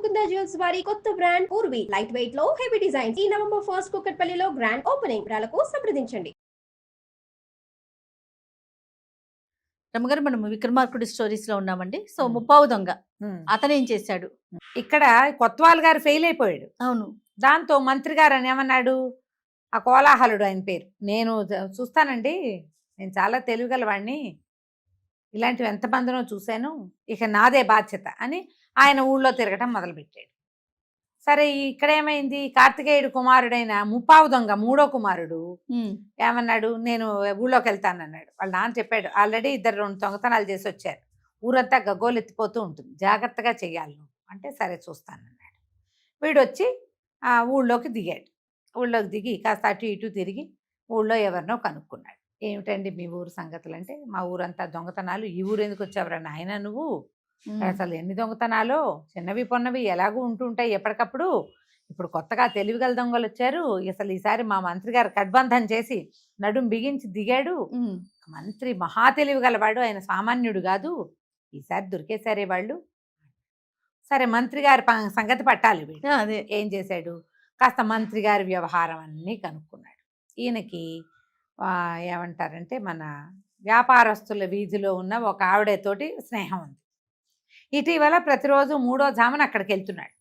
Mukunda jewels వారి కొత్త brand Purvi light weight లో హెవీ డిజైన్స్ ఈ నవంబర్ 1 కుక్కట్పల్లిలో గ్రాండ్ ఓపెనింగ్. వివరాలకు సంప్రదించండి. రమ్మగారు మనం విక్రమార్కుడి స్టోరీస్ లో ఉన్నామండి. సో ముప్పావు దొంగ అతను ఏం చేశాడు? ఇక్కడ కొత్వాల్ గారు ఫెయిల్ అయిపోయాడు. అవును. దాంతో మంత్రి గారు అని ఏమన్నాడు, ఆ కోలాహలుడు ఆయన పేరు, నేను చూస్తానండి, నేను చాలా తెలివిగలవాడిని, ఇలాంటివి ఎంతమందినో చూశాను, ఇక నాదే బాధ్యత అని ఆయన ఊళ్ళో తిరగటం మొదలుపెట్టాడు. సరే ఇక్కడ ఏమైంది, కార్తికేయుడు కుమారుడైన ముప్పావు దొంగ మూడో కుమారుడు ఏమన్నాడు, నేను ఊళ్ళోకి వెళ్తానన్నాడు. వాళ్ళ నాన్న చెప్పాడు, ఆల్రెడీ 2 దొంగతనాలు చేసి వచ్చారు, ఊరంతా గగ్గోలు ఎత్తిపోతూ ఉంటుంది, జాగ్రత్తగా చెయ్యాలి నువ్వు అంటే, సరే చూస్తానన్నాడు. వీడు వచ్చి ఊళ్ళోకి దిగాడు. ఊళ్ళోకి దిగి కాస్త అటు ఇటు తిరిగి ఊళ్ళో ఎవరినో కనుక్కున్నాడు. ఏమిటండి మీ ఊరు సంగతులు అంటే, మా ఊరంతా దొంగతనాలు, ఈ ఊరు ఎందుకు వచ్చావురా నాయన నువ్వు, అసలు ఎన్ని దొంగతనాలో, చిన్నవి పొన్నవి ఎలాగూ ఉంటుంటాయి ఎప్పటికప్పుడు, ఇప్పుడు కొత్తగా తెలివిగల దొంగలు వచ్చారు, అసలు ఈసారి మా మంత్రి గారు కడ్బంధం చేసి నడుం బిగించి దిగాడు, మంత్రి మహా తెలివిగలవాడు, ఆయన సామాన్యుడు కాదు, ఈసారి దొరికేశారే వాళ్ళు. సరే మంత్రి గారి సంగతి పట్టాలి వీడు. అదే ఏం చేశాడు, కాస్త మంత్రి గారి వ్యవహారం అన్నీ కనుక్కున్నాడు. ఈయనకి ఏమంటారంటే, మన వ్యాపారస్తుల వీధిలో ఉన్న ఒక ఆవిడతోటి స్నేహం ఉంది. ఇటీవల ప్రతిరోజు 3వ జామున అక్కడికి వెళ్తున్నాడు.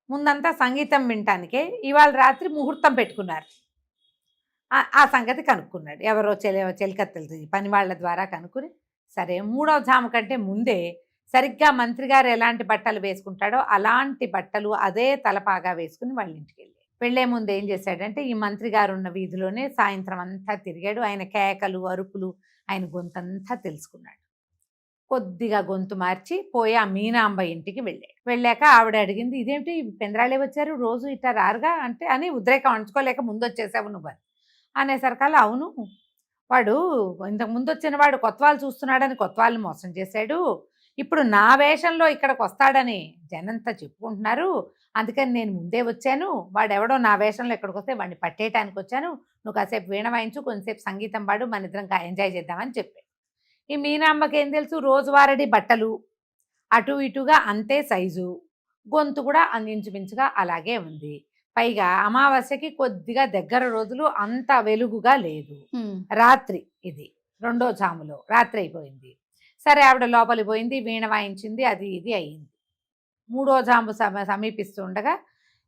ముందంతా సంగీతం వినటానికే, ఇవాళ రాత్రి ముహూర్తం పెట్టుకున్నారు. ఆ సంగతి కనుక్కున్నాడు. ఎవరో చెలికత్తెలు పని వాళ్ళ ద్వారా కనుక్కుని, సరే 3వ జాము కంటే ముందే సరిగ్గా మంత్రి గారు ఎలాంటి బట్టలు వేసుకుంటాడో అలాంటి బట్టలు అదే తలపాగా వేసుకుని వాళ్ళ ఇంటికి వెళ్ళాడు. వెళ్లే ముందు ఏం చేశాడంటే, ఈ మంత్రి గారు ఉన్న వీధిలోనే సాయంత్రం అంతా తిరిగాడు. ఆయన కేకలు అరుపులు, ఆయన గొంతంతా తెలుసుకున్నాడు. కొద్దిగా గొంతు మార్చి పోయి ఆ మీనాంబ ఇంటికి వెళ్ళాడు. వెళ్ళాక ఆవిడ అడిగింది, ఇదేమిటి పెందరాళే వచ్చారు, రోజు ఇట్లా రారుగా అంటే, అని ఉద్రేకం అంచుకోలేక ముందు వచ్చేసావు నువ్వు అనేసరికల్లా, అవును వాడు ఇంతకు ముందు వచ్చిన వాడు కొత్వాలు చూస్తున్నాడని కొత్వాల్ని మోసం చేశాడు, ఇప్పుడు నా వేషంలో ఇక్కడికి వస్తాడని జనంతా చెప్పుకుంటున్నారు, అందుకని నేను ముందే వచ్చాను, వాడెవడో నా వేషంలో ఇక్కడికి వస్తే వాడిని పట్టేయటానికి వచ్చాను, నువ్వు కాసేపు వీణ వాయించు, కొంతసేపు సంగీతం పాడు, మన ఇద్దరం ఎంజాయ్ చేద్దామని చెప్పాడు. ఈ మీనాంబకి ఏం తెలుసు, రోజువారీ బట్టలు అటు ఇటుగా అంతే సైజు, గొంతు కూడా ఇంచుమించుగా అలాగే ఉంది, పైగా అమావాస్యకి కొద్దిగా దగ్గర రోజులు అంత వెలుగుగా లేదు, రాత్రి ఇది 2వ జాములో రాత్రి అయిపోయింది. సరే ఆవిడ లోపలికి పోయింది, వీణ వాయించింది, అది ఇది అయ్యింది. 3వ జాము సమీపిస్తుండగా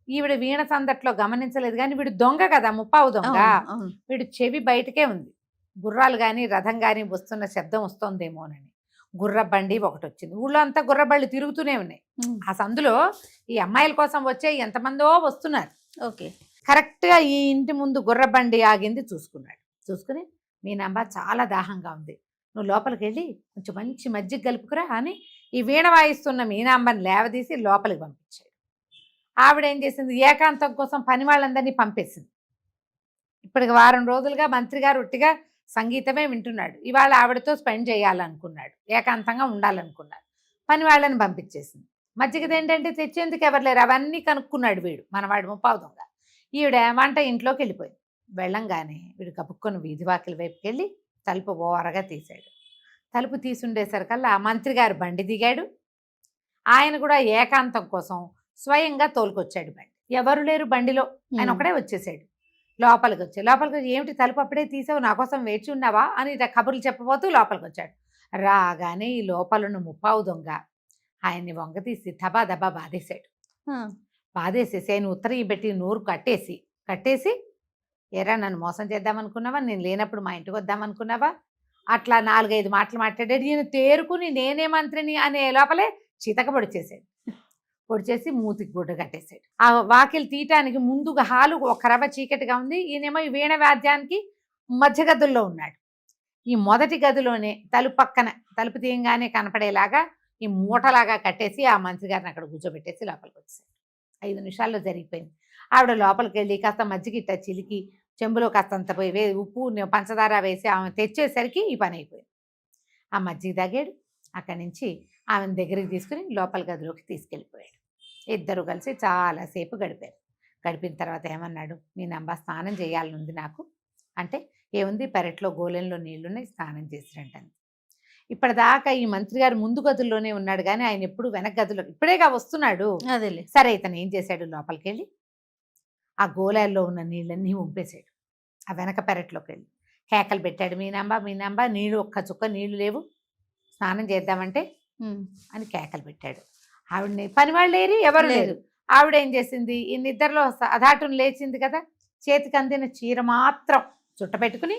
ఈవిడ వీణ సందట్లో గమనించలేదు, కానీ వీడు దొంగ కదా, ముప్పావు దొంగ, వీడు చెవి బయటకే ఉంది, గుర్రాలు కానీ రథం కానీ వస్తున్న శబ్దం వస్తోందేమోనని గుర్ర బండి ఒకటి వచ్చింది. ఊళ్ళో అంతా గుర్ర బళ్ళు తిరుగుతూనే ఉన్నాయి. ఆ సందులో ఈ అమ్మాయిల కోసం వచ్చే ఎంతమందో వస్తున్నారు. ఓకే, కరెక్ట్గా ఈ ఇంటి ముందు గుర్ర బండి ఆగింది. చూసుకున్నాడు. చూసుకుని, మీనాంబ చాలా దాహంగా ఉంది, నువ్వు లోపలికి వెళ్ళి కొంచెం మంచి మజ్జిగ కలుపుకురా అని ఈ వీణ వాయిస్తున్న మీనాంబని లేవదీసి లోపలికి పంపించాడు. ఆవిడ ఏం చేసింది, ఏకాంతం కోసం పని వాళ్ళందరినీ పంపేసింది. ఇప్పటికి వారం రోజులుగా మంత్రి గారు ఒట్టిగా సంగీతమే వింటున్నాడు, ఇవాళ ఆవిడతో స్పెండ్ చేయాలనుకున్నాడు, ఏకాంతంగా ఉండాలనుకున్నాడు, పని వాళ్ళని పంపించేసింది. మజ్జిగది ఏంటంటే తెచ్చేందుకు ఎవరు లేరు, అవన్నీ కనుక్కున్నాడు వీడు, మనవాడు ముప్పావు దొంగ. ఈవిడ వంట ఇంట్లోకి వెళ్ళిపోయింది. వెళ్ళంగానే వీడు కప్పుకొని వీధి వాకిలి వైపుకి వెళ్ళి తలుపు ఓరగా తీశాడు. తలుపు తీసుండేసరికల్లా ఆ మంత్రి గారు బండి దిగాడు. ఆయన కూడా ఏకాంతం కోసం స్వయంగా తోలుకొచ్చాడు బండి. ఎవరు లేరు బండిలో, ఆయన ఒకడే వచ్చేసాడు. లోపలికి వచ్చి ఏమిటి తలుపు అప్పుడే తీసావు, నా కోసం వేచి ఉన్నావా అని కబుర్లు చెప్పబోతూ లోపలికి వచ్చాడు. రాగానే ఈ లోపలను ముప్పావు దొంగ ఆయన్ని వంగ తీసి దబా దబా బాధేశాడు. బాధేసేసి ఆయన ఉత్తరం పెట్టి నోరు కట్టేసి ఎరా నన్ను మోసం చేద్దామనుకున్నావా, నేను లేనప్పుడు మా ఇంటికి వద్దామనుకున్నావా, అట్లా 4-5 మాటలు మాట్లాడాడు. ఈయన తేరుకుని నేనే మంత్రిని అనే లోపలే చితక పొడిచేసి మూతికి గుడ్డ కట్టేశాడు. ఆ వాకిలి తీయటానికి ముందుగా హాలు ఒక రవ్వ చీకటిగా ఉంది. ఈయనేమో ఈ వీణ వాద్యానికి మధ్య గదుల్లో ఉన్నాడు. ఈ మొదటి గదిలోనే తలుపు తీయంగానే కనపడేలాగా ఈ మూటలాగా కట్టేసి ఆ మంత్రి గారిని అక్కడ కూర్చోబెట్టేసి లోపలికి వచ్చేసాడు. 5 నిమిషాల్లో జరిగిపోయింది. ఆవిడ లోపలికి వెళ్ళి కాస్త మజ్జిగిట్ట చిలికి చెంబులో కాస్తంత ఉప్పు పంచదార వేసి ఆమె తెచ్చేసరికి ఈ పని అయిపోయింది. ఆ మజ్జిగ తాగాడు. అక్కడి నుంచి ఆమెను దగ్గరికి తీసుకుని లోపల గదిలోకి తీసుకెళ్ళిపోయాడు. ఇద్దరు కలిసి చాలాసేపు గడిపిన తర్వాత ఏమన్నాడు, మీనాంబ స్నానం చేయాలనుంది నాకు అంటే, ఏముంది పెరట్లో గోలెంలో నీళ్లున్నాయి, స్నానం చేసిరంటాను. ఇప్పటిదాకా ఈ మంత్రి గారు ముందు గదుల్లోనే ఉన్నాడు కానీ ఆయన ఎప్పుడు వెనక గదిలో ఇప్పుడేగా వస్తున్నాడు. అదేలే. సరే ఇతను ఏం చేశాడు, లోపలికి వెళ్ళి ఆ గోళాల్లో ఉన్న నీళ్ళన్నీ ఉంపేశాడు. ఆ వెనక పెరట్లోకి వెళ్ళి కేకలు పెట్టాడు, మీనాంబ నీళ్ళు ఒక్క చుక్క నీళ్లు లేవు, స్నానం చేద్దామంటే అని కేకలు పెట్టాడు. ఆవిడని పనివాళ్ళు లేరు, ఎవరు లేరు. ఆవిడ ఏం చేసింది, ఈ నిద్రలో అధాటును లేచింది కదా, చేతికి అందిన చీర మాత్రం చుట్టపెట్టుకుని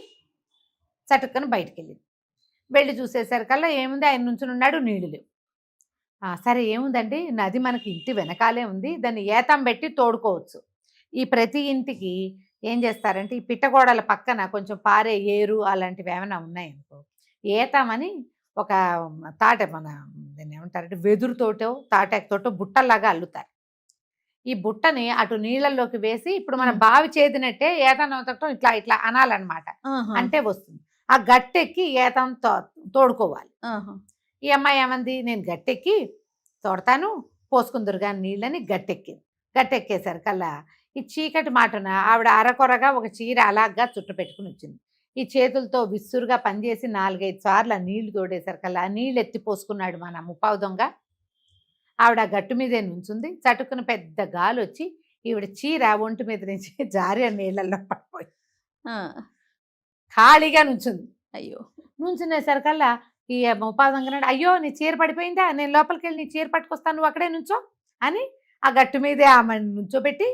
చటుక్కను బయటికి వెళ్ళింది. వెళ్ళి చూసేసరికల్లా ఏముంది, ఆయన నుంచుని ఉన్నాడు, నీళ్లు లేవు. సరే ఏముందండి, నది మనకి ఇంటి వెనకాలే ఉంది, దాన్ని ఏతం పెట్టి తోడుకోవచ్చు. ఈ ప్రతి ఇంటికి ఏం చేస్తారంటే ఈ పిట్టగోడల పక్కన కొంచెం పారే ఏరు అలాంటివి ఏమైనా ఉన్నాయనుకో, ఏతామని ఒక తాట, మన దాన్ని ఏమంటారంటే వెదురుతోటో తాటాకుతోటో బుట్టల్లాగా అల్లుతారు. ఈ బుట్టని అటు నీళ్ళల్లోకి వేసి ఇప్పుడు మన బావి చేదినట్టే ఏతానవతటం ఇట్లా ఇట్లా అనాలన్నమాట, అంటే వస్తుంది. ఆ గట్టెక్కి ఏతం తోడుకోవాలి. ఈ అమ్మాయి ఏమంది, నేను గట్టెక్కి తోడతాను, పోసుకుందరు కానీ నీళ్ళని గట్టెక్కింది. గట్టెక్కేసరికల్లా ఈ చీకటి మాటన ఆవిడ అరకొరగా ఒక చీర అలాగా చుట్టు పెట్టుకుని వచ్చింది. ఈ చేతులతో విస్సురుగా పనిచేసి 4-5 సార్లు ఆ నీళ్లు తోడేసరికల్లా ఆ నీళ్ళు ఎత్తి పోసుకున్నాడు మన ముప్పావు దొంగ. ఆవిడ గట్టు మీదే నుంచుంది. చటుకుని పెద్ద గాలి వచ్చి ఈవిడ చీర ఒంటి మీద నుంచి జారి ఆ నీళ్ళల్లో పడిపోయి ఖాళీగా నుంచుంది. అయ్యో, నుంచునేసరికల్లా ఈ ముప్పావు దొంగ నాడు, అయ్యో నీ చీర పడిపోయిందా, నేను లోపలికి వెళ్ళి నీ చీర పట్టుకొస్తాను, నువ్వు అక్కడే నుంచో అని ఆ గట్టు మీదే ఆమె నుంచోబెట్టి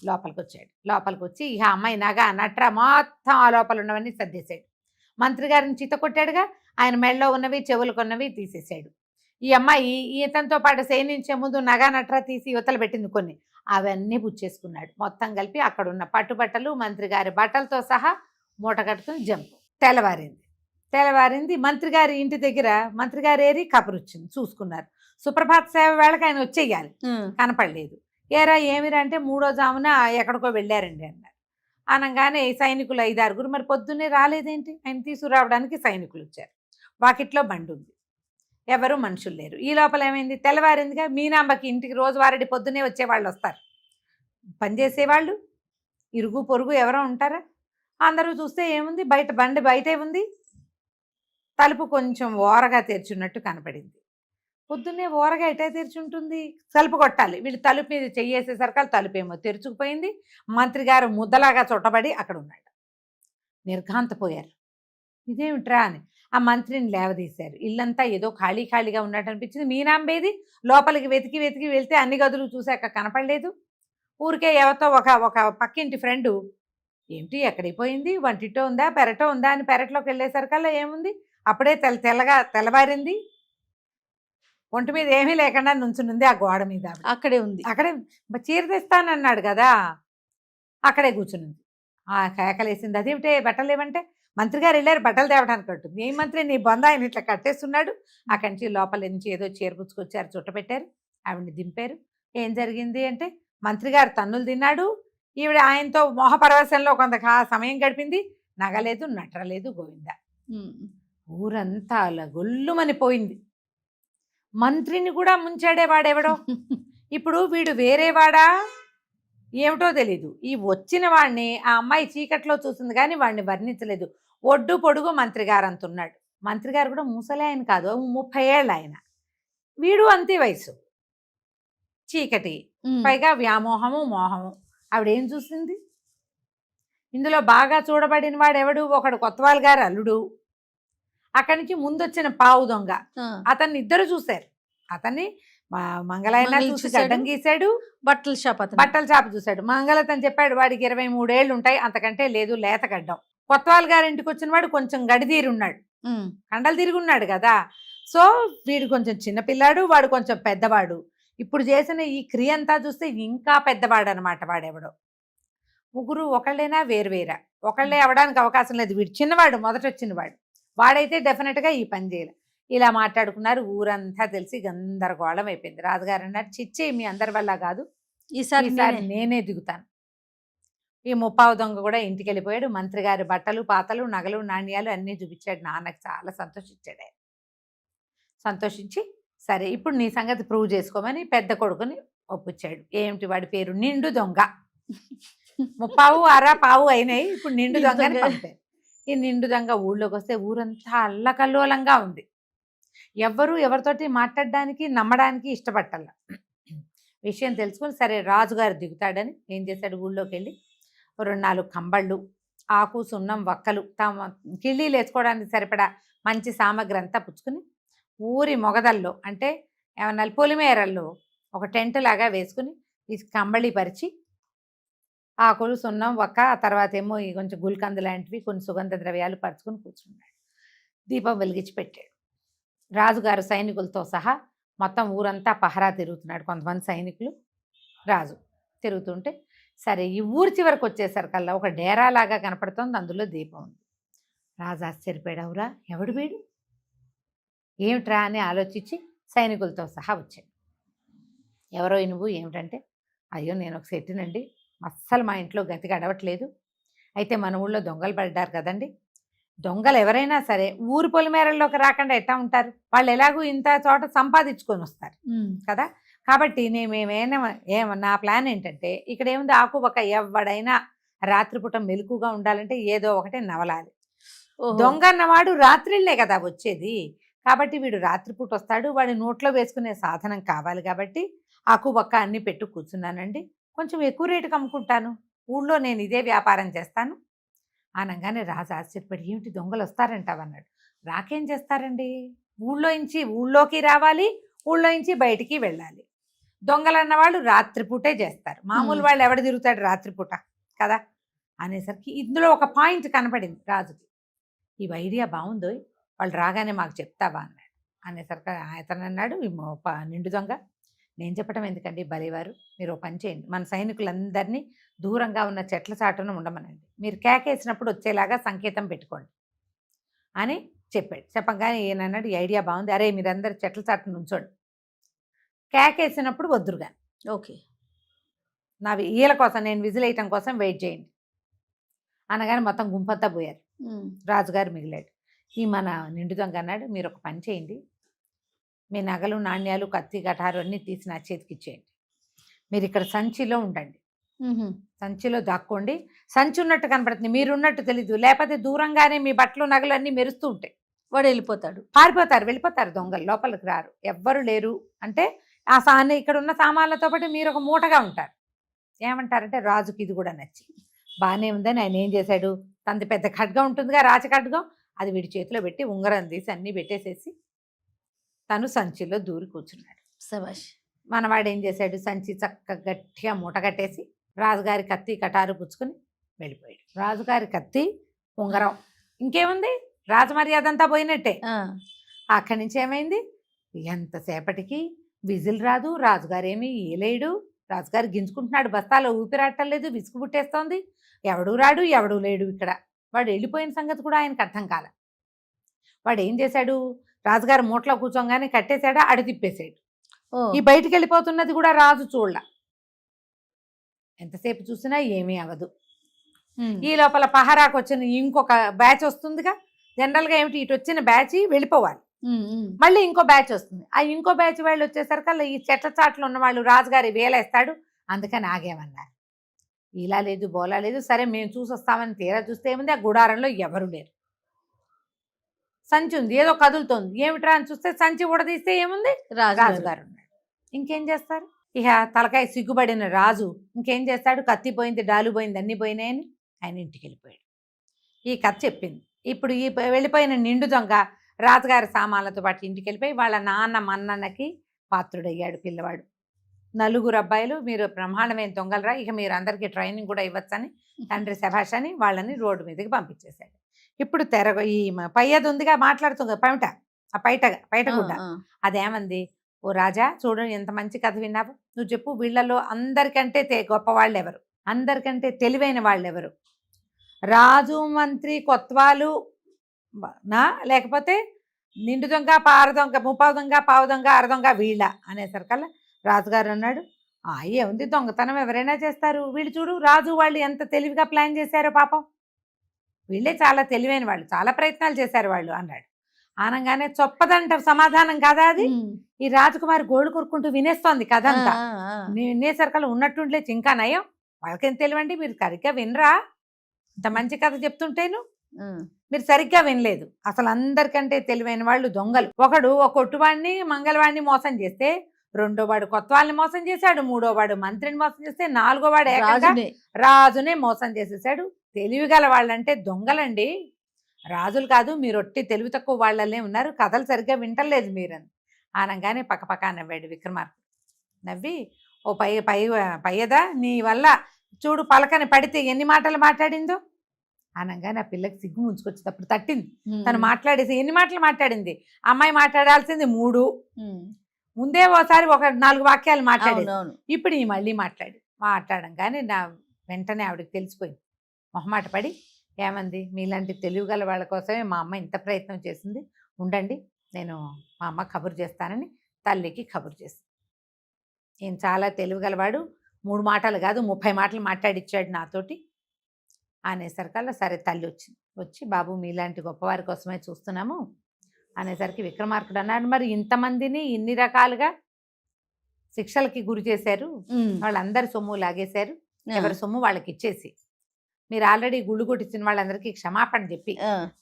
లోపలికి వచ్చాడు. లోపలికి వచ్చి ఇక అమ్మాయి నగ నట్ర మొత్తం ఆ లోపల ఉన్నవన్నీ సర్దేశాడు. మంత్రి గారిని చిత్త కొట్టాడుగా, ఆయన మెడలో ఉన్నవి చెవులకు ఉన్నవి తీసేశాడు. ఈ అమ్మాయి ఈతనితో పాటు శయనించే ముందు నగా నట్ర తీసి యువతలు పెట్టింది కొన్ని, అవన్నీ పుచ్చేసుకున్నాడు. మొత్తం కలిపి అక్కడ ఉన్న పట్టుబట్టలు మంత్రి గారి బట్టలతో సహా మూట కట్టుకుని జంపు. తెల్లవారింది. మంత్రి గారి ఇంటి దగ్గర మంత్రి గారు ఏరి కబురొచ్చింది, చూసుకున్నారు. సుప్రభాత సేవ వేళకి ఆయన వచ్చేయాలి, కనపడలేదు. ఏరా ఏమిరా అంటే 3వ జామున ఎక్కడికో వెళ్ళారండి అన్నారు. అనగానే సైనికులు 5-6 మరి పొద్దున్నే రాలేదేంటి, ఆయన తీసుకురావడానికి సైనికులు వచ్చారు. వాకిట్లో బండి ఉంది, ఎవరు మనుషులు లేరు. ఈ లోపల ఏమైంది, తెల్లవారిందిగా. మీనాంబకి ఇంటికి రోజువారీ పొద్దున్నే వచ్చేవాళ్ళు వస్తారు, పనిచేసేవాళ్ళు, ఇరుగు పొరుగు ఎవరో ఉంటారా. అందరూ చూస్తే ఏముంది, బయట బండి బయటే ఉంది, తలుపు కొంచెం ఓరగా తెరిచున్నట్టు కనపడింది. పొద్దున్నే ఓరగా ఎటే తెరిచుంటుంది, తలుపు కొట్టాలి. వీళ్ళు తలుపు మీద చెయ్యేసేసరికి తలుపేమో తెరుచుకుపోయింది. మంత్రి గారు ముద్దలాగా చుట్టబడి అక్కడ ఉన్నాడు. నిర్ఘాంతపోయారు, ఇదేమిట్రా అని. ఆ మంత్రిని లేవదీశారు. ఇల్లంతా ఏదో ఖాళీగా ఉన్నట్టు అనిపించింది. మీనాంబేది లోపలికి వెతికి వెళ్తే అన్ని గదులు చూశాక కనపడలేదు. ఊరికే ఎవరితో ఒక పక్కింటి ఫ్రెండు, ఏమిటి ఎక్కడిపోయింది, వంటిటో ఉందా పెరటో ఉందా అని పెరట్లోకి వెళ్ళేసరికల్లా ఏముంది, అప్పుడే తెల్లవారింది. ఒంటి మీద ఏమీ లేకుండా నుంచునుంది ఆ గోడ మీద. అక్కడే ఉంది, అక్కడే చీర తెస్తానన్నాడు కదా, అక్కడే కూర్చునుంది. ఆ కేకలేసింది, అదేమిటే బట్టలు లేవంటే, మంత్రి గారు వెళ్ళారు బట్టలు తేవడానికి అంటుంది. ఏ మంత్రి, నీ బొంద, ఆయన ఇట్లా కట్టేస్తున్నాడు. అక్కడి నుంచి లోపల నుంచి ఏదో చీర పుచ్చుకొచ్చారు, చుట్టపెట్టారు, ఆవిడని దింపారు. ఏం జరిగింది అంటే, మంత్రి గారు తన్నులు తిన్నాడు, ఈవిడ ఆయనతో మోహపరవశంలో కొంత సమయం గడిపింది. నగలేదు, నట్రలేదు, గోవింద. ఊరంతా అలా గొల్లుమని పోయింది. మంత్రిని కూడా ముంచాడే వాడెవడో. ఇప్పుడు వీడు వేరేవాడా ఏమిటో తెలీదు. ఈ వచ్చిన వాడిని ఆ అమ్మాయి చీకట్లో చూసింది కానీ వాడిని వర్ణించలేదు. ఒడ్డు పొడుగు మంత్రి గారు అంటున్నాడు. మంత్రి గారు కూడా ముసలే ఆయన కాదు, 30 ఏళ్ళు ఆయన. వీడు అంతే వయసు, చీకటి, పైగా వ్యామోహము మోహము. ఆవిడేం చూసింది, ఇందులో బాగా చూడబడిన వాడెవడు, ఒకడు కొత్తవాళ్ళ గారు అల్లుడు. అక్కడి నుంచి ముందొచ్చిన పావు దొంగ, అతన్ని ఇద్దరు చూశారు. అతన్ని మంగళాయన చూసి గడ్డం గీశాడు, బట్టల షాప్ చూశాడు. మంగళతని చెప్పాడు వాడికి 23 ఏళ్ళు ఉంటాయి, అంతకంటే లేదు, లేత గడ్డం. కొత్తవాళ్ళ గారి ఇంటికి వచ్చిన వాడు కొంచెం గడిదీరున్నాడు, కండలు తిరిగి ఉన్నాడు కదా. సో వీడు కొంచెం చిన్నపిల్లాడు, వాడు కొంచెం పెద్దవాడు. ఇప్పుడు చేసిన ఈ క్రియ అంతా చూస్తే ఇంకా పెద్దవాడు అనమాట వాడెవడో. ముగ్గురు ఒకళ్ళైనా వేరువేరా, ఒకళ్ళే అవడానికి అవకాశం లేదు. వీడు చిన్నవాడు, మొదట వచ్చినవాడు, వాడైతే డెఫినెట్గా ఈ పని చేయాలి. ఇలా మాట్లాడుకున్నారు. ఊరంతా తెలిసి గందరగోళం అయిపోయింది. రాజుగారు అన్నారు, చిచ్చి మీ అందరి వల్ల కాదు, ఈసారి నేనే దిగుతాను. ఈ ముప్పావు దొంగ కూడా ఇంటికి వెళ్ళిపోయాడు. మంత్రి గారి బట్టలు పాతలు నగలు నాణ్యాలు అన్నీ చూపించాడు. నాన్నకు చాలా సంతోషించాడు. ఆయన సంతోషించి, సరే ఇప్పుడు నీ సంగతి ప్రూవ్ చేసుకోమని పెద్ద కొడుకుని ఒప్పించాడు. ఏమిటి వాడి పేరు, నిండు దొంగ. ముప్పావు అర పావు అయినాయి, ఇప్పుడు నిండు దొంగని పంపారు. ఈ నిండు దొంగ ఊళ్ళోకి వస్తే ఊరంతా అల్లకల్లోలంగా ఉంది. ఎవ్వరు ఎవరితోటి మాట్లాడడానికి నమ్మడానికి ఇష్టపట్టాల. విషయం తెలుసుకొని సరే రాజుగారు దిగుతాడని ఏం చేశాడు, ఊళ్ళోకి వెళ్ళి 2-4 కంబళ్ళు, ఆకు, సున్నం, వక్కలు, తమ కిళ్ళీలు వేసుకోవడానికి సరిపడా మంచి సామగ్రి అంతా పుచ్చుకుని ఊరి మొగదల్లో అంటే ఏమన్నా పొలిమేరల్లో ఒక టెంట్ లాగా వేసుకుని ఈ కంబళి పరిచి ఆకులు, సున్నం, వక్క, ఆ తర్వాత ఏమో ఈ కొంచెం గుల్కందు లాంటివి కొన్ని సుగంధ ద్రవ్యాలు పరుచుకుని కూర్చున్నాడు. దీపం వెలిగించి పెట్టాడు. రాజుగారు సైనికులతో సహా మొత్తం ఊరంతా పహరా తిరుగుతున్నాడు. కొంతమంది సైనికులు, రాజు తిరుగుతుంటే సరే ఈ ఊరి చివరికి వచ్చేసరికల్లా ఒక డేరా లాగా కనపడుతోంది, అందులో దీపం ఉంది. రాజు ఆశ్చర్యపోయాడు, అవురా ఎవడు వీడు, ఏమిట్రా అని ఆలోచించి సైనికులతో సహా వచ్చాడు. ఎవరో నువ్వు ఏమిటంటే, అయ్యో నేను ఒక సెట్టినండి, అస్సలు మా ఇంట్లో గతి గడవట్లేదు. అయితే మన ఊళ్ళో దొంగలు పడ్డారు కదండి, దొంగలు ఎవరైనా సరే ఊరి పొలిమేరల్లోకి రాకుండా ఎట్టా ఉంటారు, వాళ్ళు ఎలాగూ ఇంత చోట సంపాదించుకొని వస్తారు కదా. కాబట్టి నా ప్లాన్ ఏంటంటే, ఇక్కడ ఏముంది, ఆకు ఒక ఎవడైనా రాత్రిపూట మెలకుగా ఉండాలంటే ఏదో ఒకటి నవలాలి. దొంగ అన్నవాడు రాత్రిళ్లే కదా వచ్చేది, కాబట్టి వీడు రాత్రిపూట వస్తాడు, వాడి నోట్లో వేసుకునే సాధనం కావాలి. కాబట్టి ఆకు బక్క అన్ని పెట్టు కూర్చున్నానండి, కొంచెం ఎక్కువ రేటుకి అమ్ముకుంటాను, ఊళ్ళో నేను ఇదే వ్యాపారం చేస్తాను అనగానే రాజు ఆశ్చర్యపడి, ఏమిటి దొంగలు వస్తారంటావన్నాడు. రాకేం చేస్తారండి, ఊళ్ళోకి రావాలి, ఊళ్ళోంచి బయటికి వెళ్ళాలి. దొంగలు అన్నవాళ్ళు రాత్రిపూటే చేస్తారు, మామూలు వాళ్ళు ఎవడు తిరుగుతాడు రాత్రిపూట కదా అనేసరికి ఇందులో ఒక పాయింట్ కనపడింది రాజుకి. ఈ ఐడియా బాగుందో, వాళ్ళు రాగానే మాకు చెప్తావా అన్నాడు. అనేసరికి అతను అన్నాడు, నిండు దొంగ, నేను చెప్పడం ఎందుకండి బలివారు, మీరు ఒక పని చేయండి, మన సైనికులందరినీ దూరంగా ఉన్న చెట్ల చాటున ఉండమనండి, మీరు కేకేసినప్పుడు వచ్చేలాగా సంకేతం పెట్టుకోండి అని చెప్పాడు. చెప్పగానే ఈయనన్నాడు, ఈ ఐడియా బాగుంది, అరే మీరందరూ చెట్ల చాటున ఉంచోండి, కేకేసినప్పుడు వద్దురుగా, ఓకే నా ఈల కోసం నేను విజిల్ వేయటం కోసం వెయిట్ చేయండి అనగానే మొత్తం గుంపంతా పోయారు. రాజుగారు మిగిలాడు. ఈ మన నిండు దొంగ అన్నాడు, మీరు ఒక పని చేయండి, మీ నగలు, నాణ్యాలు, కత్తి, కటారు అన్నీ తీసి నా చేతికి ఇచ్చేయండి, మీరు ఇక్కడ సంచిలో ఉండండి, సంచిలో దాక్కోండి, సంచి ఉన్నట్టు కనపడుతుంది, మీరున్నట్టు తెలీదు, లేకపోతే దూరంగానే మీ బట్టలు, నగలు అన్నీ మెరుస్తూ ఉంటాయి, వాడు వెళ్ళిపోతాడు, వెళ్ళిపోతారు దొంగలు, లోపలికి రారు, ఎవ్వరు లేరు అంటే ఆ ఇక్కడ ఉన్న సామాన్లతో పాటు మీరు ఒక మూటగా ఉంటారు. ఏమంటారంటే రాజుకి ఇది కూడా నచ్చి బాగానే ఉందని ఆయన ఏం చేశాడు, తనది పెద్ద ఖడ్గం ఉంటుందిగా, రాచ ఖడ్గం, అది వీడి చేతిలో పెట్టి ఉంగరం తీసి అన్నీ పెట్టేసేసి తను సంచిలో దూరి కూర్చున్నాడు. శభాష్. మనవాడు ఏం చేశాడు, సంచి చక్కగా గట్టిగా మూట కట్టేసి రాజుగారి కత్తి, కటారు పుచ్చుకొని వెళ్ళిపోయాడు. రాజుగారి కత్తి, ఉంగరం, ఇంకేముంది, రాజమర్యాద అంతా పోయినట్టే. అక్కడి నుంచి ఏమైంది, ఎంతసేపటికి విజిల్ రాదు, రాజుగారు ఏమి ఏలేడు, రాజుగారు గింజుకుంటున్నాడు, బస్తాలో ఊపిరాటలేదు, విసుగు పుట్టేస్తోంది, ఎవడూ రాడు, ఎవడూ లేడు ఇక్కడ. వాడు వెళ్ళిపోయిన సంగతి కూడా ఆయనకు అర్థం కాల. వాడు ఏం చేశాడు, రాజుగారు మూటలో కూర్చోగానే కట్టేశాడా, అడి తిప్పేసాడు. ఈ బయటికి వెళ్ళిపోతున్నది కూడా రాజు చూడలా, ఎంతసేపు చూసినా ఏమీ అవ్వదు. ఈ లోపల పహరాకు వచ్చిన ఇంకొక బ్యాచ్ వస్తుందిగా, జనరల్గా ఏమిటి, ఇటు వచ్చిన బ్యాచ్ వెళ్ళిపోవాలి, మళ్ళీ ఇంకో బ్యాచ్ వస్తుంది, ఆ ఇంకో బ్యాచ్ వాళ్ళు వచ్చేసరికి ఈ చెట్ల చాట్లు ఉన్న వాళ్ళు రాజుగారి వేలేస్తాడు, అందుకని ఆగేమన్నారు. ఇలా లేదు, బోలా లేదు, సరే మేము చూసొస్తామని తీరా చూస్తే ఏముంది, ఆ గుడారంలో ఎవరు లేరు, సంచి ఉంది, ఏదో కదులుతోంది, ఏమిట్రా అని చూస్తే సంచి ఊడదీస్తే ఏముంది, రాజుగారు ఉన్నాడు. ఇంకేం చేస్తారు, ఇక తలకాయ సిగ్గుపడిన రాజు ఇంకేం చేస్తాడు, కత్తి పోయింది, డాలు పోయింది, అన్నీ పోయినాయని ఆయన ఇంటికి వెళ్ళిపోయాడు. ఈ కథ చెప్పింది. ఇప్పుడు ఈ వెళ్ళిపోయిన నిండు దొంగ రాజుగారి సామాన్లతో పాటు ఇంటికి వెళ్ళిపోయి వాళ్ళ నాన్న మన్నన్నకి పాత్రుడయ్యాడు పిల్లవాడు. 4 అబ్బాయిలు, మీరు బ్రహ్మాండమైన దొంగలరా, ఇక మీరు అందరికీ ట్రైనింగ్ కూడా ఇవ్వచ్చని తండ్రి శభాష్ అని వాళ్ళని రోడ్డు మీదకి పంపించేశాడు. ఇప్పుడు ఈ పయ్యది ఉందిగా మాట్లాడుతుంది పమిట, ఆ పైట గుడ్డ, అదేమంది, ఓ రాజా చూడు ఎంత మంచి కథ విన్నావు, నువ్వు చెప్పు, వీళ్ళలో అందరికంటే గొప్పవాళ్ళు ఎవరు, అందరికంటే తెలివైన వాళ్ళు ఎవరు, రాజు, మంత్రి, కొత్వాలు నా, లేకపోతే నిండు దొంగ, పార దొంగ, ముప్పావు దొంగ, పావు దొంగ, అర దొంగ, వీళ్ళ అనేసరికల్లా రాజుగారు అన్నాడు, ఏముంది, దొంగతనం ఎవరైనా చేస్తారు, వీళ్ళు చూడు రాజు వాళ్ళు ఎంత తెలివిగా ప్లాన్ చేశారో పాపం, వీళ్ళే చాలా తెలివైన వాళ్ళు, చాలా ప్రయత్నాలు చేశారు వాళ్ళు అన్నాడు. అనగానే చొప్పదంట సమాధానం కదా అది, ఈ రాజకుమారి గోళ్ళు కొరుక్కుంటూ వినేస్తోంది కథ అంతా. వినేసరికల్లా ఉన్నట్టుండలేచి ఇంకా నయం, వాళ్ళకేం తెలివండి, మీరు సరిగ్గా వినరా, ఇంత మంచి కథ చెప్తుంటేను మీరు సరిగ్గా వినలేదు. అసలు అందరికంటే తెలివైన వాళ్ళు దొంగలు. ఒకడు ఒక కొట్టువాడిని మంగళవాడిని మోసం చేస్తే, రెండో వాడు కొత్త వాళ్ళని మోసం చేశాడు, మూడో వాడు మంత్రిని మోసం చేస్తే, నాలుగో వాడు ఏకంగా రాజునే మోసం చేసేసాడు. తెలివిగల వాళ్ళంటే దొంగలండి, రాజులు కాదు. మీరు ఒట్టి తెలివి తక్కువ వాళ్ళనే ఉన్నారు, కథలు సరిగ్గా వింటలేదు మీరని అనగానే పక్కపక్క నవ్వాడు విక్రమార్కుడు. నవ్వి, ఓ పయ్యదా, నీ వల్ల చూడు పలకని పడితే ఎన్ని మాటలు మాట్లాడిందో అనగానే ఆ పిల్లకి సిగ్గు ముంచుకొచ్చేటప్పుడు తట్టింది. తను మాట్లాడేసి ఎన్ని మాటలు మాట్లాడింది, అమ్మాయి మాట్లాడాల్సింది 3, ముందే ఓసారి ఒక 4 వాక్యాలు మాట్లాడేది. ఇప్పుడు ఈ మళ్ళీ మాట్లాడంగానే నా వెంటనే ఆవిడకి తెలిసిపోయింది. మొహమాట పడి ఏమంది, మీలాంటి తెలివిగల వాళ్ళ కోసమే మా అమ్మ ఇంత ప్రయత్నం చేసింది, ఉండండి నేను మా అమ్మ కబురు చేస్తానని తల్లికి కబురు చేసింది. నేను చాలా తెలివిగలవాడు, 3 మాటలు కాదు 30 మాటలు మాట్లాడిచ్చాడు నాతోటి అనేసరికల్లా సరే తల్లి వచ్చి బాబు మీలాంటి గొప్పవారి కోసమే చూస్తున్నాము అనేసరికి విక్రమార్కుడు అన్నాడు, మరి ఇంతమందిని ఇన్ని రకాలుగా శిక్షలకి గురి చేశారు, వాళ్ళందరి సొమ్ము లాగేశారు, ఎవరి సొమ్ము వాళ్ళకి ఇచ్చేసి మీరు ఆల్రెడీ గుళ్ళు కొట్టించిన వాళ్ళందరికీ క్షమాపణ చెప్పి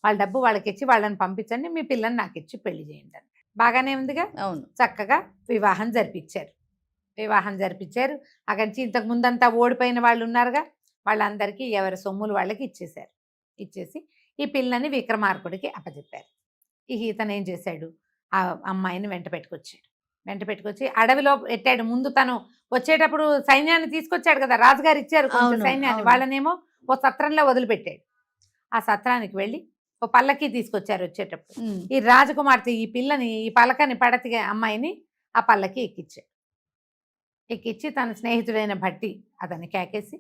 వాళ్ళ డబ్బు వాళ్ళకి ఇచ్చి వాళ్ళని పంపించండి, మీ పిల్లని నాకు ఇచ్చి పెళ్లి చేయండి అని. బాగానే ఉందిగా. అవును, చక్కగా వివాహం జరిపించారు. అక్కడి నుంచి ఇంతకు ముందంతా ఓడిపోయిన వాళ్ళు ఉన్నారుగా, వాళ్ళందరికీ ఎవరి సొమ్ములు వాళ్ళకి ఇచ్చేసి ఈ పిల్లని విక్రమార్కుడికి అప్పచెప్పారు. ఇతను ఏం చేశాడు, ఆ అమ్మాయిని వెంట పెట్టుకొచ్చి అడవిలో పెట్టాడు. ముందు తను వచ్చేటప్పుడు సైన్యాన్ని తీసుకొచ్చాడు కదా, రాజుగారు ఇచ్చారు కొంచెం సైన్యాన్ని, వాళ్ళనేమో ఓ సత్రంలో వదిలిపెట్టాడు. ఆ సత్రానికి వెళ్ళి ఓ పల్లకి తీసుకొచ్చారు వచ్చేటప్పుడు. ఈ రాజకుమార్తె ఈ పిల్లని, ఈ పలకని పడతి అమ్మాయిని ఆ పల్లకి ఎక్కించి తన స్నేహితుడైన భట్టి అతన్ని కేకేసి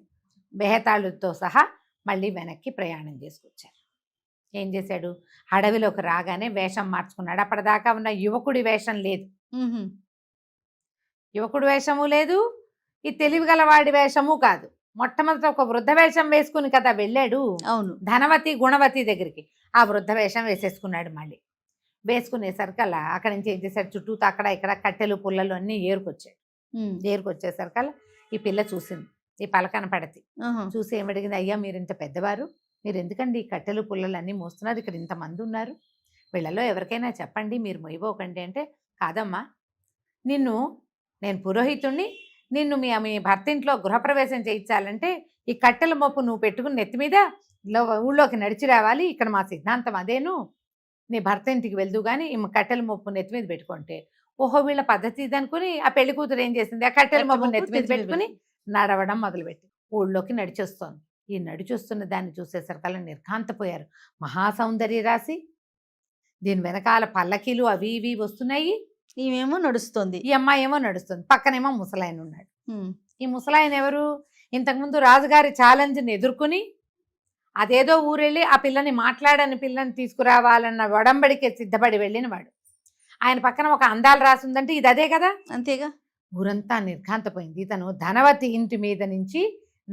బెహతాళుతో సహా మళ్ళీ వెనక్కి ప్రయాణం చేసుకొచ్చారు. ఏం చేశాడు, అడవిలోకి రాగానే వేషం మార్చుకున్నాడు. అప్పటిదాకా ఉన్న యువకుడి వేషం లేదు, యువకుడి వేషము లేదు, ఈ తెలివిగలవాడి వేషము కాదు. మొట్టమొదట ఒక వృద్ధ వేషం వేసుకుని కదా వెళ్ళాడు. అవును, ధనవతి గుణవతి దగ్గరికి ఆ వృద్ధ వేషం వేసేసుకున్నాడు. మళ్ళీ వేసుకునేసరికల్లా అక్కడి నుంచి ఏం చేశాడు, చుట్టూ అక్కడ ఇక్కడ కట్టెలు పుల్లలు అన్నీ ఏరుకొచ్చేసరికల్లా ఈ పిల్ల చూసింది, ఈ పలకన పడతి చూసి ఏమడిగింది, అయ్యా మీరు ఇంత పెద్దవారు, మీరు ఎందుకండి ఈ కట్టెలు పుల్లలు అన్నీ మోస్తున్నారు, ఇక్కడ ఇంతమంది ఉన్నారు, వీళ్ళలో ఎవరికైనా చెప్పండి, మీరు మొయ్యబోకండి అంటే, కాదమ్మా నేను పురోహితుణ్ణి, నిన్ను మీ భర్త ఇంట్లో గృహప్రవేశం చేయించాలంటే ఈ కట్టెల మోపు నువ్వు పెట్టుకుని నెత్తి మీద ఊళ్ళోకి నడిచి రావాలి, ఇక్కడ మా సిద్ధాంతం అదేను, నీ భర్త ఇంటికి వెళ్తూ కానీ ఈ కట్టెల మోపు నెత్తి మీద పెట్టుకుంటే, ఓహో వీళ్ళ పద్ధతి ఇది అనుకుని ఆ పెళ్లి కూతురు ఏం చేసింది, ఆ కట్టెల మోపు నెత్తి మీద పెట్టుకుని నడవడం మొదలుపెట్టి ఊళ్ళోకి నడిచొస్తోంది. ఈ నడిచొస్తున్న దాన్ని చూసేసరికల్లా నిర్ఘాంతపోయారు. మహాసౌందర్య రాశి, దీని వెనకాల పల్లకీలు అవి ఇవి వస్తున్నాయి, ఈమెమో నడుస్తుంది, ఈ అమ్మాయి ఏమో నడుస్తుంది, పక్కనేమో ముసలాయన ఉన్నాడు. ఈ ముసలాయన ఎవరు, ఇంతకుముందు రాజుగారి ఛాలెంజ్ని ఎదుర్కొని అదేదో ఊరెళ్ళి ఆ పిల్లని మాట్లాడని పిల్లని తీసుకురావాలన్న వడంబడికి సిద్ధపడి వెళ్ళిన వాడు. ఆయన పక్కన ఒక అందాలు రాసిందంటే ఇది అదే కదా, అంతేగా. ఊరంతా నిర్ఘాంతపోయింది. ఇతను ధనవతి ఇంటి మీద నుంచి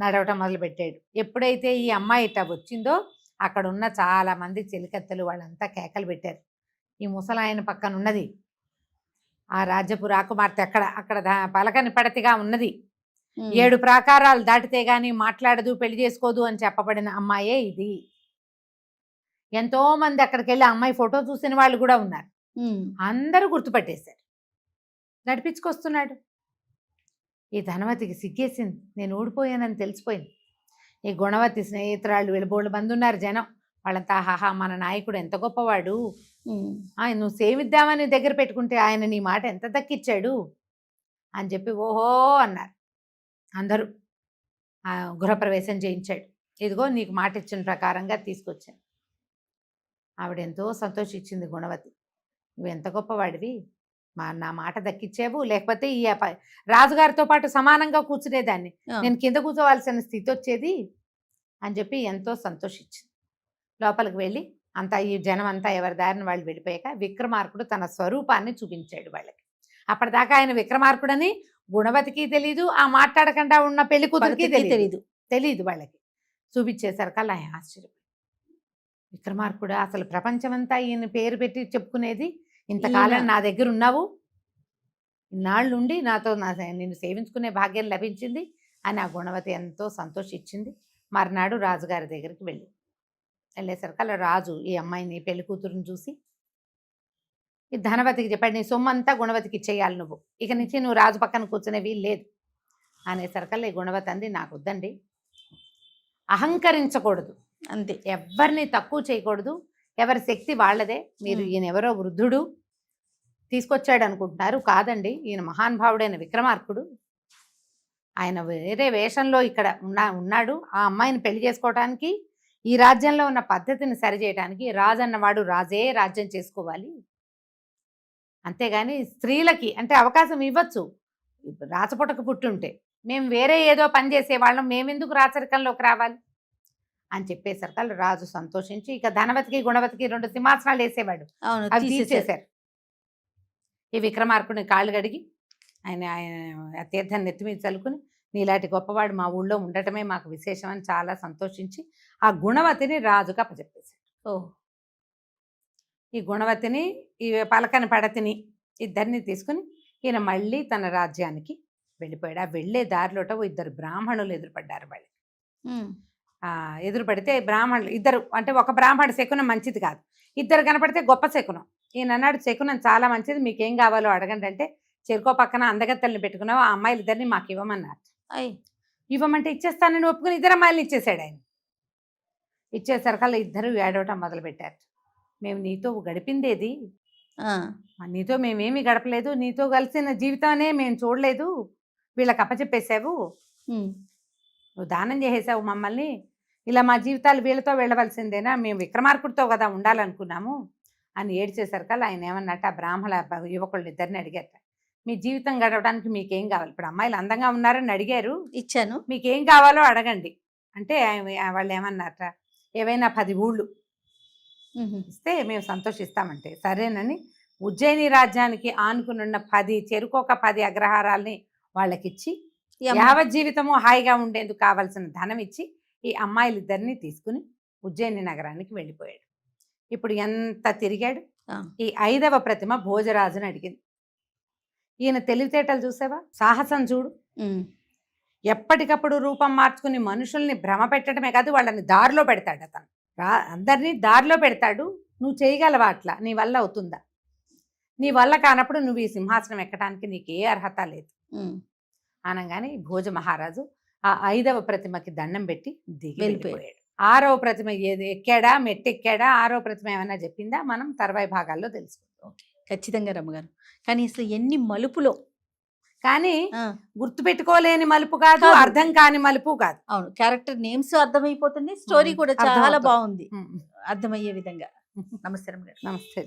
నడవటం మొదలుపెట్టాడు. ఎప్పుడైతే ఈ అమ్మాయి ఇట్లా వచ్చిందో అక్కడ ఉన్న చాలా మంది చెలికత్తెలు వాళ్ళంతా కేకలు పెట్టారు. ఈ ముసలాయన పక్కన ఉన్నది ఆ రాజ్యపు రాకుమార్తె, అక్కడ పలకని పడతిగా ఉన్నది, 7 ప్రాకారాలు దాటితే గాని మాట్లాడదు, పెళ్లి చేసుకోదు అని చెప్పబడిన అమ్మాయే ఇది. ఎంతో మంది అక్కడికి వెళ్ళి అమ్మాయి ఫోటో చూసిన వాళ్ళు కూడా ఉన్నారు. అందరూ గుర్తుపట్టేశారు. నడిపించుకొస్తున్నాడు. ఈ ధనవతికి సిగ్గేసింది, నేను ఓడిపోయానని తెలిసిపోయింది. ఈ గుణవతి స్నేహితురాళ్ళు వీళ్ళు బోళ్ళు మంది ఉన్నారు జనం, వాళ్ళంతా హాహా మన నాయకుడు ఎంత గొప్పవాడు, నువ్వు సేవిద్దామని దగ్గర పెట్టుకుంటే ఆయన నీ మాట ఎంత దక్కిచ్చాడు అని చెప్పి ఓహో అన్నారు అందరూ. గృహప్రవేశం చేయించాడు. ఇదిగో నీకు మాట ఇచ్చిన ప్రకారంగా తీసుకొచ్చాను. ఆవిడ ఎంతో సంతోషించింది గుణవతి, నువ్వు ఎంత గొప్పవాడివి, నా మాట దక్కిచ్చావు, లేకపోతే ఈ రాజుగారితో పాటు సమానంగా కూర్చునేదాన్ని, నేను కింద కూర్చోవలసిన స్థితి వచ్చేది అని చెప్పి ఎంతో సంతోషించింది. లోపలికి వెళ్ళి అంతా ఈ జనం అంతా ఎవరి దారిని వాళ్ళు వెళ్ళిపోయాక విక్రమార్కుడు తన స్వరూపాన్ని చూపించాడు వాళ్ళకి. అప్పటిదాకా ఆయన విక్రమార్కుడని గుణవతికి తెలీదు, ఆ మాట్లాడకుండా ఉన్న పెళ్లి కూతురికి తెలీదు వాళ్ళకి. చూపించేసరికల్లా ఆయన ఆశ్చర్యపోయి, విక్రమార్కుడు అసలు ప్రపంచమంతా ఈయన పేరు పెట్టి చెప్పుకునేది, ఇంతకాలం నా దగ్గర ఉన్నావు, ఇన్నాళ్ళుండి నాతో నిన్ను సేవించుకునే భాగ్యం లభించింది అని ఆ గుణవతి ఎంతో సంతోషించింది. మర్నాడు రాజుగారి దగ్గరికి వెళ్ళి వెళ్ళేసరికి అలా రాజు ఈ అమ్మాయిని పెళ్లి కూతురుని చూసి ఈ ధనవతికి చెప్పాడు, నీ సొమ్మంతా గుణవతికి ఇచ్చేయాలి, నువ్వు ఇక నుంచి నువ్వు రాజు పక్కన కూర్చునే వీలు లేదు అనేసరికల్లా ఈ గుణవతి అంది, నాకు వద్దండి, అహంకరించకూడదు, అంతే. ఎవరిని తక్కువ చేయకూడదు, ఎవరి శక్తి వాళ్ళదే. మీరు ఈయన ఎవరో వృద్ధుడు తీసుకొచ్చాడు అనుకుంటున్నారు, కాదండి, ఈయన మహానుభావుడైన విక్రమార్కుడు, ఆయన వేరే వేషంలో ఇక్కడ ఉన్నాడు. ఆ అమ్మాయిని పెళ్లి చేసుకోవటానికి, ఈ రాజ్యంలో ఉన్న పద్ధతిని సరిచేయడానికి రాజు అన్నవాడు రాజే రాజ్యం చేసుకోవాలి, అంతేగాని స్త్రీలకి అంటే అవకాశం ఇవ్వచ్చు. రాచపుటకు పుట్టుంటే మేము వేరే ఏదో పని చేసేవాళ్ళం, మేమెందుకు రాచరికంలోకి రావాలి అని చెప్పేసరికి రాజు సంతోషించి ఇక ధనవతికి గుణవతికి 2 సింహాసనాలు వేసేవాడు, అవి తీసేశారు. ఈ విక్రమార్కుడిని కాళ్ళు గడిగి ఆయన తీర్థాన్ని నెత్తి మీద చల్లుకుని, నీలాంటి గొప్పవాడు మా ఊళ్ళో ఉండటమే మాకు విశేషం అని చాలా సంతోషించి ఆ గుణవతిని రాజుకు అప్పచెప్పేశాడు. ఈ గుణవతిని ఈ పలకని పడతిని ఇద్దరిని తీసుకుని ఈయన మళ్ళీ తన రాజ్యానికి వెళ్ళిపోయాడు. ఆ వెళ్ళే దారిలోట 2 బ్రాహ్మణులు ఎదురుపడ్డారు. వాళ్ళు ఎదురుపడితే బ్రాహ్మణులు ఇద్దరు, అంటే ఒక బ్రాహ్మణుడు శకునం మంచిది కాదు, 2 కనపడితే గొప్ప శకునం. ఈయన అన్నాడు, శకునం చాలా మంచిది, మీకేం కావాలో అడగండి అంటే, చెరుకో పక్కన అందగత్తెల్ని పెట్టుకున్నావు, ఆ అమ్మాయిలు ఇద్దరిని మాకు ఇవ్వమన్నారు. ఇవ్వమంటే ఇచ్చేస్తానని ఒప్పుకుని 2 అమ్మాయిలు ఇచ్చేసాడు ఆయన. ఇచ్చేసరికల్లా ఇద్దరు ఏడవటం మొదలుపెట్టారు. మేము నీతో గడిపిందేది, నీతో మేమేమి గడపలేదు, నీతో కలిసిన జీవితానే మేము చూడలేదు, వీళ్ళకి అప్పచెప్పేసావు, నువ్వు దానం చేసేసావు మమ్మల్ని, ఇలా మా జీవితాలు వీళ్ళతో వెళ్ళవలసిందేనా, మేము విక్రమార్కుడితో కదా ఉండాలనుకున్నాము అని ఏడ్చేసరికల్లా ఆయన ఏమన్నట్టు ఆ బ్రాహ్మణ యువకుళ్ళు ఇద్దరిని అడిగారట, మీ జీవితం గడవడానికి మీకేం కావాలి, ఇప్పుడు అమ్మాయిలు అందంగా ఉన్నారని అడిగారు, ఇచ్చాను, మీకేం కావాలో అడగండి అంటే వాళ్ళు ఏమన్నారట, ఏవైనా 10 ఊళ్ళు ఇస్తే మేము సంతోషిస్తామంటే సరేనని ఉజ్జయిని రాజ్యానికి ఆనుకునున్న 10 చెరుకొక 10 అగ్రహారాల్ని వాళ్ళకిచ్చి యావత్ జీవితము హాయిగా ఉండేందుకు కావాల్సిన ధనం ఇచ్చి ఈ అమ్మాయిలిద్దరిని తీసుకుని ఉజ్జయిని నగరానికి వెళ్ళిపోయాడు. ఇప్పుడు ఎంత తిరిగాడు. ఈ 5వ ప్రతిమ భోజరాజుని అడిగింది. ఈయన తెలివితేటలు చూసావా, సాహసం చూడు, ఎప్పటికప్పుడు రూపం మార్చుకుని మనుషుల్ని భ్రమ పెట్టడమే కాదు, వాళ్ళని దారిలో పెడతాడు. అతను అందరినీ దారిలో పెడతాడు. నువ్వు చేయగలవా, అట్లా నీ వల్ల అవుతుందా, నీ వల్ల కానప్పుడు నువ్వు ఈ సింహాసనం ఎక్కడానికి నీకు ఏ అర్హత లేదు అనగానే భోజ మహారాజు ఆ 5వ ప్రతిమకి దండం పెట్టి దిగి వెళ్ళిపోయాడు. 6వ ప్రతిమ ఏది ఎక్కాడా, మెట్టెక్కాడా, 6వ ప్రతిమ ఏమైనా చెప్పిందా మనం తర్వాయి భాగాల్లో తెలుసుకుందాం. ఖచ్చితంగా రమ్మగారు. కానీ అసలు ఎన్ని మలుపులో, కానీ గుర్తుపెట్టుకోలేని మలుపు కాదు, అర్థం కాని మలుపు కాదు. అవును, క్యారెక్టర్ నేమ్స్ అర్థమైపోతుంది, స్టోరీ కూడా చాలా బాగుంది అర్థమయ్యే విధంగా. నమస్తే రమ్మగారు. నమస్తే.